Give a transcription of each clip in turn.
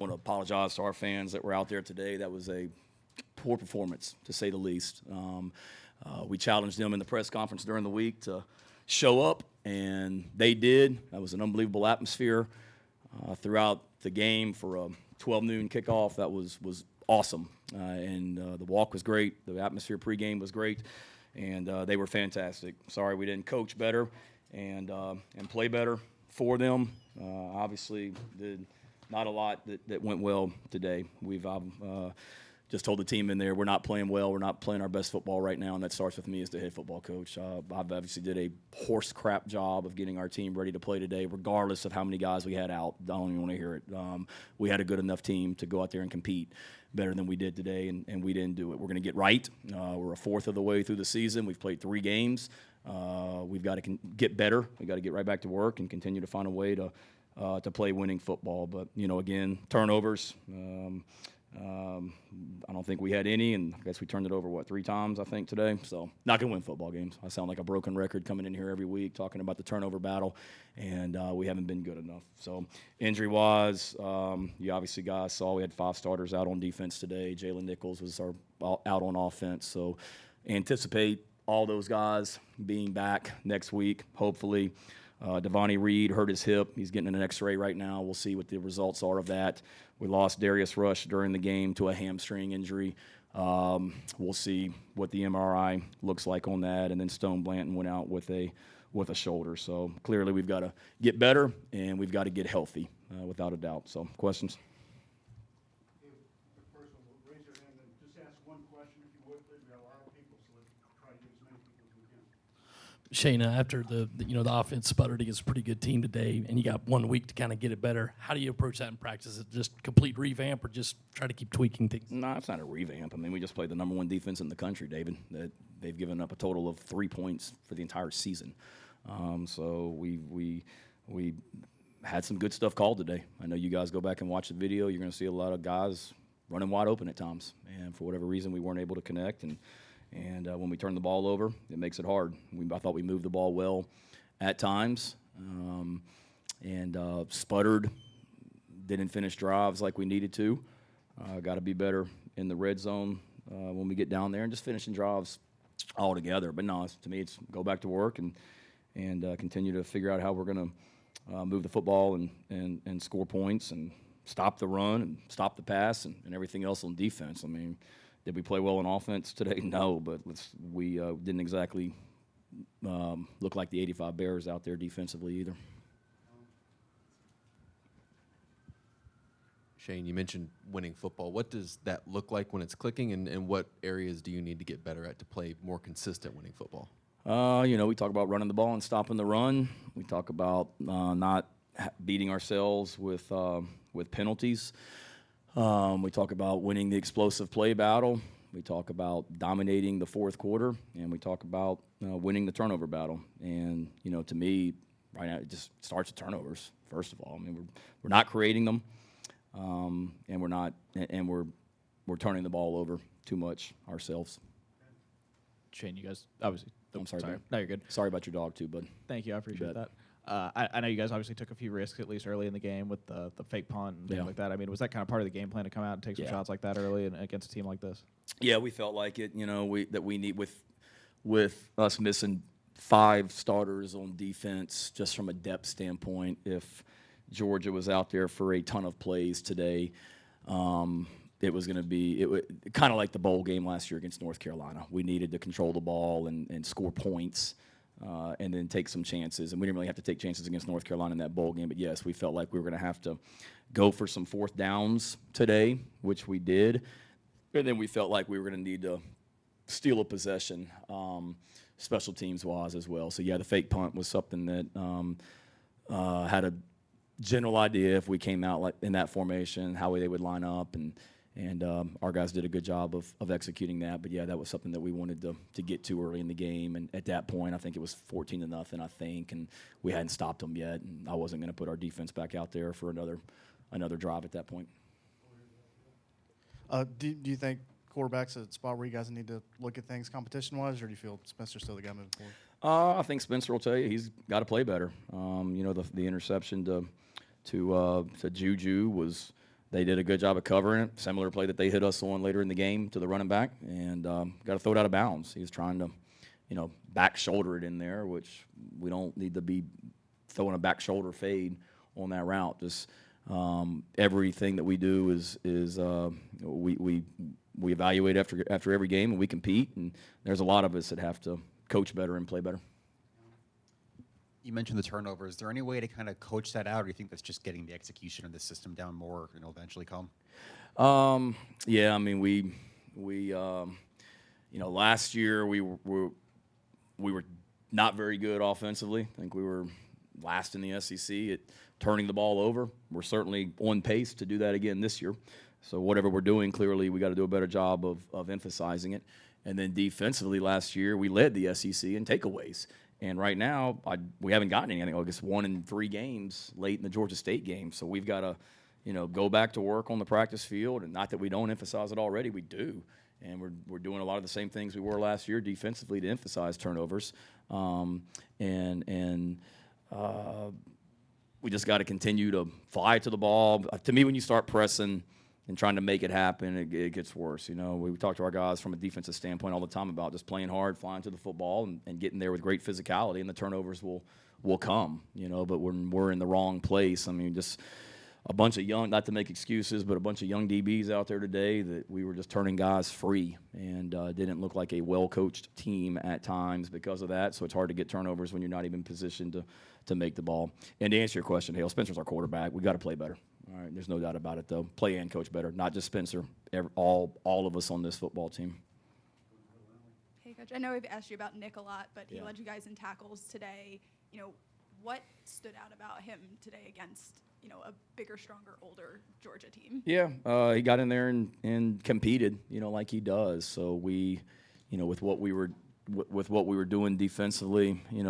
want to apologize to our fans that were out there today. That was a poor performance, to say the least. We challenged them in the press conference during the week to show up, and they did. That was an unbelievable atmosphere throughout the game for a 12 noon kickoff. That was awesome, and the walk was great. The atmosphere pregame was great, and they were fantastic. Sorry we didn't coach better and play better for them. Obviously, did not a lot that went well today. We've just told the team in there we're not playing well. We're not playing our best football right now, and that starts with me as the head football coach. Bob obviously did a horse crap job of getting our team ready to play today, regardless of how many guys we had out. I don't even want to hear it. We had a good enough team to go out there and compete better than we did today, and we didn't do it. We're going to get right. We're a fourth of the way through the season. We've played 3 games. We've got to get better. We've got to get right back to work and continue to find a way to play winning football. But, again, turnovers. I don't think we had any, and I guess we turned it over, 3 times, I think, today. So not going to win football games. I sound like a broken record coming in here every week talking about the turnover battle, and we haven't been good enough. So injury-wise, you obviously guys saw we had 5 starters out on defense today. Jalen Nichols was out on offense. So anticipate all those guys being back next week, hopefully. Devontae Reed hurt his hip. He's getting an X-ray right now. We'll see what the results are of that. We lost Darius Rush during the game to a hamstring injury. We'll see what the MRI looks like on that. And then Stone Blanton went out with a shoulder. So clearly we've got to get better and we've got to get healthy, without a doubt. So questions? Shayna, after the offense sputtered against a pretty good team today, and you got 1 week to kind of get it better, how do you approach that in practice? Is it just complete revamp or just try to keep tweaking things? No, it's not a revamp. I mean, we just played the number 1 defense in the country, David. That they've given up a total of 3 points for the entire season. So we had some good stuff called today. I know you guys go back and watch the video. You're going to see a lot of guys running wide open at times, and for whatever reason, we weren't able to connect. And when we turn the ball over, it makes it hard. I thought we moved the ball well at times, and sputtered, didn't finish drives like we needed to. Got to be better in the red zone when we get down there and just finishing drives altogether. But no, to me, it's go back to work and continue to figure out how we're going to move the football and score points and stop the run and stop the pass and everything else on defense. I mean, did we play well on offense today? No, but we didn't exactly look like the 85 Bears out there defensively either. Shane, you mentioned winning football. What does that look like when it's clicking, and what areas do you need to get better at to play more consistent winning football? We talk about running the ball and stopping the run. We talk about not beating ourselves with penalties. We talk about winning the explosive play battle. We talk about dominating the fourth quarter, and we talk about winning the turnover battle. And to me, right now, it just starts with turnovers. First of all, I mean, we're not creating them, and we're turning the ball over too much ourselves. Shane, you guys obviously. I'm sorry. No, you're good. Sorry about your dog too, bud. Thank you. I appreciate that. I know you guys obviously took a few risks, at least early in the game, with the fake punt and things like that. I mean, was that kind of part of the game plan to come out and take some shots like that early and against a team like this? Yeah, we felt like it. We need with us missing 5 starters on defense, just from a depth standpoint. If Georgia was out there for a ton of plays today, it was going to be kind of like the bowl game last year against North Carolina. We needed to control the ball and score points. And then take some chances. And we didn't really have to take chances against North Carolina in that bowl game. But, yes, we felt like we were going to have to go for some 4th downs today, which we did. And then we felt like we were going to need to steal a possession, special teams-wise as well. So, yeah, the fake punt was something that had a general idea if we came out like in that formation, how they would line up. And our guys did a good job of executing that. But, yeah, that was something that we wanted to get to early in the game. And at that point, I think it was 14-0, I think, and we hadn't stopped them yet. And I wasn't going to put our defense back out there for another drive at that point. Do you think quarterback's a spot where you guys need to look at things competition-wise, or do you feel Spencer's still the guy moving forward? I think Spencer will tell you he's got to play better. The interception to Juju was they did a good job of covering it. Similar play that they hit us on later in the game to the running back, and got to throw it out of bounds. He was trying to, back shoulder it in there, which we don't need to be throwing a back shoulder fade on that route. Just everything that we do is we evaluate after every game, and we compete. And there's a lot of us that have to coach better and play better. You mentioned the turnover. Is there any way to kind of coach that out, or do you think that's just getting the execution of the system down more and it'll eventually come? Yeah, I mean, we last year we were not very good offensively. I think we were last in the SEC at turning the ball over. We're certainly on pace to do that again this year. So whatever we're doing, clearly we got to do a better job of emphasizing it. And then defensively last year, we led the SEC in takeaways. And right now, we haven't gotten any. I think I guess 1 in 3 games late in the Georgia State game. So we've got to, go back to work on the practice field. And not that we don't emphasize it already, we do. And we're doing a lot of the same things we were last year defensively to emphasize turnovers. We just got to continue to fly to the ball. To me, when you start pressing and trying to make it happen, it gets worse. We talk to our guys from a defensive standpoint all the time about just playing hard, flying to the football, and getting there with great physicality, and the turnovers will come. But when we're in the wrong place, I mean, just a bunch of young, not to make excuses, but a bunch of young DBs out there today that we were just turning guys free, and didn't look like a well-coached team at times because of that. So it's hard to get turnovers when you're not even positioned to make the ball. And to answer your question, Hale, Spencer's our quarterback. We got to play better. All right, there's no doubt about it, though. Play and coach better, not just Spencer. All of us on this football team. Hey, Coach. I know we've asked you about Nick a lot, but he Yeah. led you guys in tackles today. What stood out about him today against a bigger, stronger, older Georgia team? Yeah, he got in there and competed, like he does. So we, with what we were doing defensively, we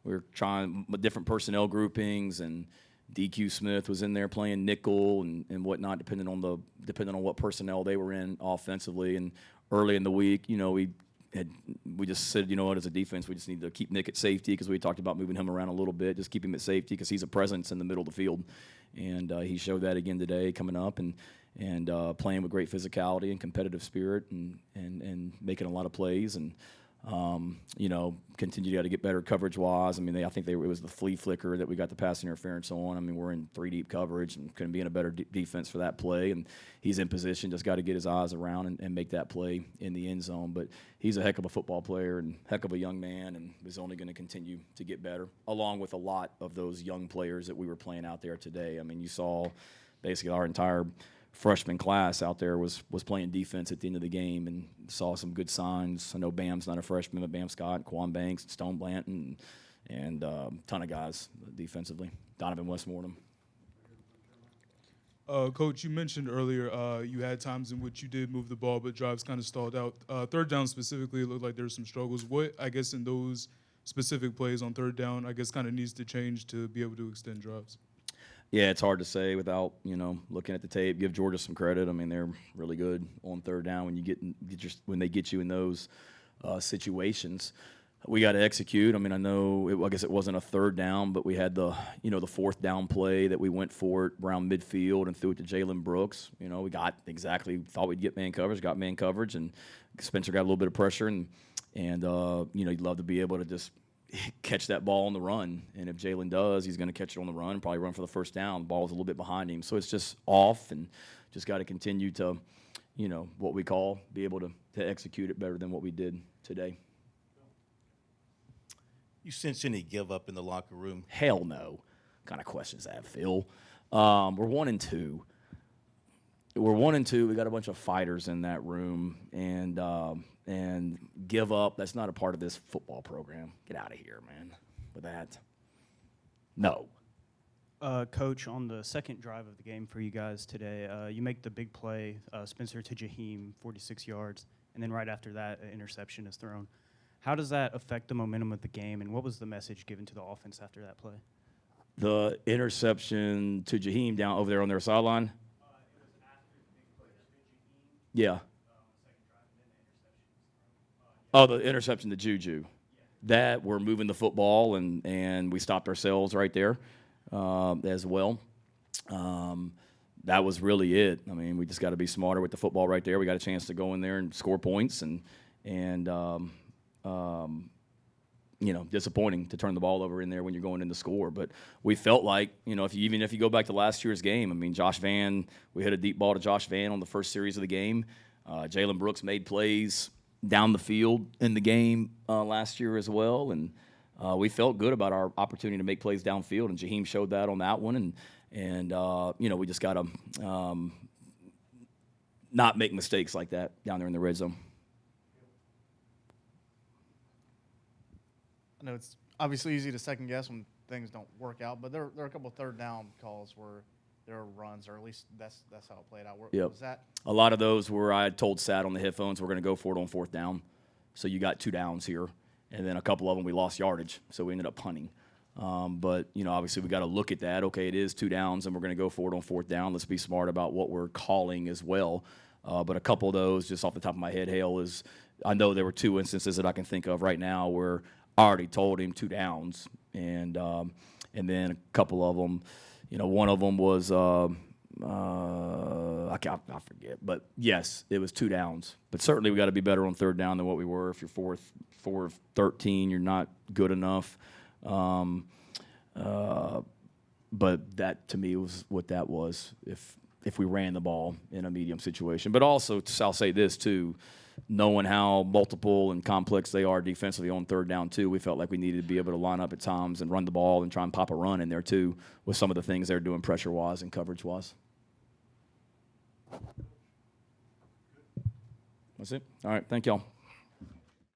were trying different personnel groupings, and DQ Smith was in there playing nickel and whatnot, depending on what personnel they were in offensively. And early in the week, we just said, as a defense, we just need to keep Nick at safety, because we talked about moving him around a little bit, just keep him at safety because he's a presence in the middle of the field. And he showed that again today, coming up and playing with great physicality and competitive spirit, and making a lot of plays. And continue to get better coverage-wise. I mean, I think it was the flea flicker that we got the pass interference on. I mean, we're in 3-deep coverage and couldn't be in a better defense for that play. And he's in position, just got to get his eyes around and make that play in the end zone. But he's a heck of a football player and heck of a young man, and is only going to continue to get better, along with a lot of those young players that we were playing out there today. I mean, you saw basically our entire freshman class out there was playing defense at the end of the game, and saw some good signs. I know Bam's not a freshman, but Bam Scott, Quan Banks, and Stone Blanton, and a ton of guys defensively. Donovan Westmortem. Coach, you mentioned earlier you had times in which you did move the ball, but drives kind of stalled out. Third down specifically, it looked like there were some struggles. What, I guess, in those specific plays on third down, I guess, kind of needs to change to be able to extend drives? Yeah, it's hard to say without looking at the tape. Give Georgia some credit. I mean, they're really good on third down when they get you in those situations. We got to execute. I mean, I guess it wasn't a third down, but we had the fourth down play that we went for it around midfield and threw it to Jalen Brooks. We got exactly, thought we'd get man coverage, got man coverage, and Spencer got a little bit of pressure, and you'd love to be able to just catch that ball on the run. And if Jalen does, he's going to catch it on the run and probably run for the first down. The ball's a little bit behind him. So it's just off, and just got to continue to, what we call, be able to execute it better than what we did today. You sense any give up in the locker room? Hell no. What kind of questions that, Phil? We're 1-2. We're 1-2. We got a bunch of fighters in that room, and give up. That's not a part of this football program. Get out of here, man. With that, no. Coach, on the second drive of the game for you guys today, you make the big play, Spencer to Jaheim, 46 yards, and then right after that, an interception is thrown. How does that affect the momentum of the game, and what was the message given to the offense after that play? The interception to Jaheim down over there on their sideline? It was after the big play to Jaheim. Yeah. Second drive, and then the interception was thrown. Oh, the interception to Juju. Yeah. That we're moving the football, and we stopped ourselves right there as well. that was really it. I mean, we just got to be smarter with the football right there. We got a chance to go in there and score points, and disappointing to turn the ball over in there when you're going in to score. But we felt like, if you go back to last year's game, I mean, Josh Vann, we hit a deep ball to Josh Vann on the first series of the game. Jalen Brooks made plays down the field in the game last year as well, and we felt good about our opportunity to make plays downfield, and Jaheim showed that on that one, and we just got to not make mistakes like that down there in the red zone. I know it's obviously easy to second guess when things don't work out, but there are a couple of third down calls where there are runs, or at least that's how it played out. Yep. Was that a lot of those where I had told Sad on the headphones we're going to go for it on fourth down, so you got 2 downs here, and then a couple of them we lost yardage, so we ended up punting. But obviously we got to look at that. Okay, it is 2 downs, and we're going to go for it on fourth down. Let's be smart about what we're calling as well. But a couple of those, just off the top of my head, I know there were 2 instances that I can think of right now where I already told him 2 downs, and then a couple of them, one of them was I forget, but yes, it was 2 downs. But certainly we got to be better on third down than what we were. If you're 4 of 13, you're not good enough. But that to me was what that was. If we ran the ball in a medium situation, but also I'll say this too. Knowing how multiple and complex they are defensively on third down, too, we felt like we needed to be able to line up at times and run the ball and try and pop a run in there, too, with some of the things they're doing pressure-wise and coverage-wise. That's it. All right. Thank y'all.